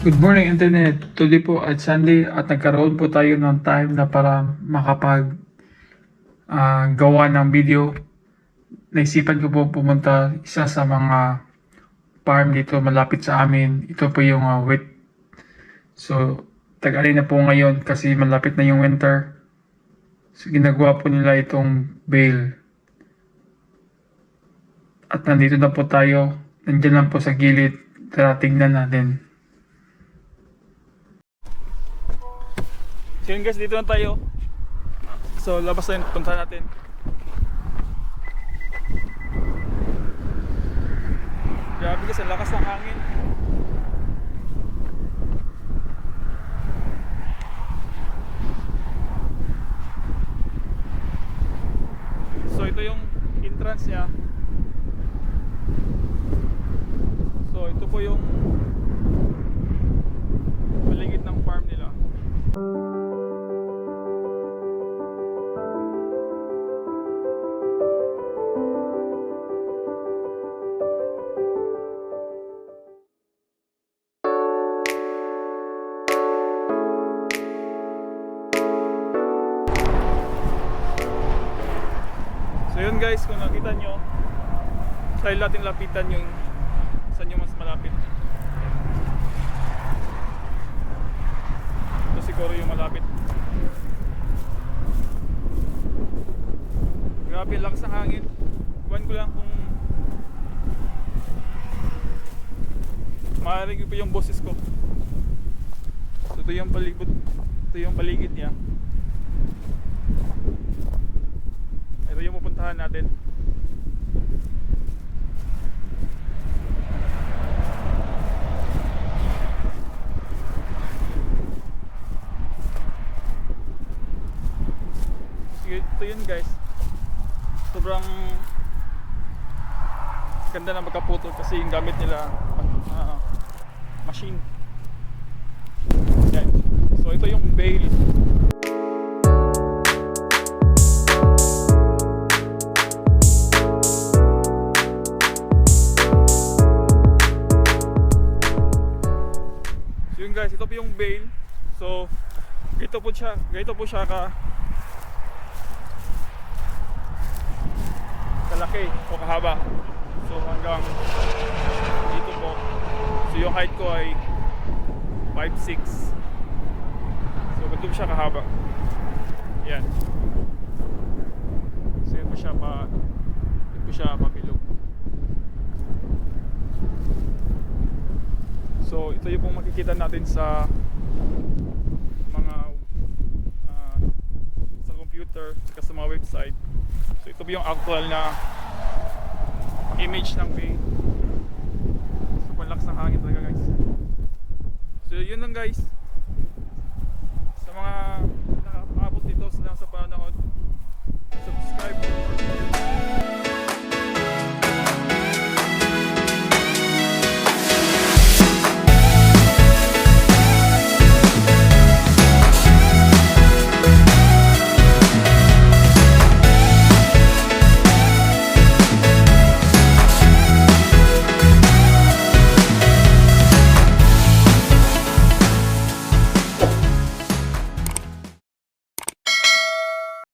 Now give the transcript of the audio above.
Good morning, Internet. Today po at Sunday at nagkaroon po tayo ng time na para makapag gawa ng video. Naisipan ko po pumunta isa sa mga farm dito malapit sa amin. Ito po yung wheat. So, tag-alin na po ngayon kasi malapit na yung winter. So, ginagawa po nila itong bale. At nandito na po tayo. Nandiyan lang po sa gilid. Tara, tingnan natin. So yun guys, dito na tayo. So labas na yun, punta natin. Grabe guys, ang lakas ng hangin. So ito yung entrance niya. So ito po yung paligid ng farm nila. So yun guys, kung nakita nyo, try natin lapitan yung saan yung mas malapit. Ito siguro yung malapit. Grabe, lakas ng hangin. Iwan ko lang kung maaaring pa yung boses ko. So ito yung palibot, ito yung paligid niya. Ito yung pupuntahan natin. Sige, ito yun guys. Sobrang ganda na magkaputol kasi yung gamit nila machine. Yan. So ito yung bale. Guys, ito po yung bale. So, ganito po siya kalaki o kahaba. So, hanggang dito po. So, yung height ko ay 5'6". So, ganito po siya kahaba. Yan. So, yun po siya pabilog. So ito yung pong makikita natin sa mga sa computer at sa mga website. So ito po yung actual na image ng bay. So panlakas ng hangin talaga guys. So yun lang guys. Sa mga nakakabot dito sa panonood, subscribe.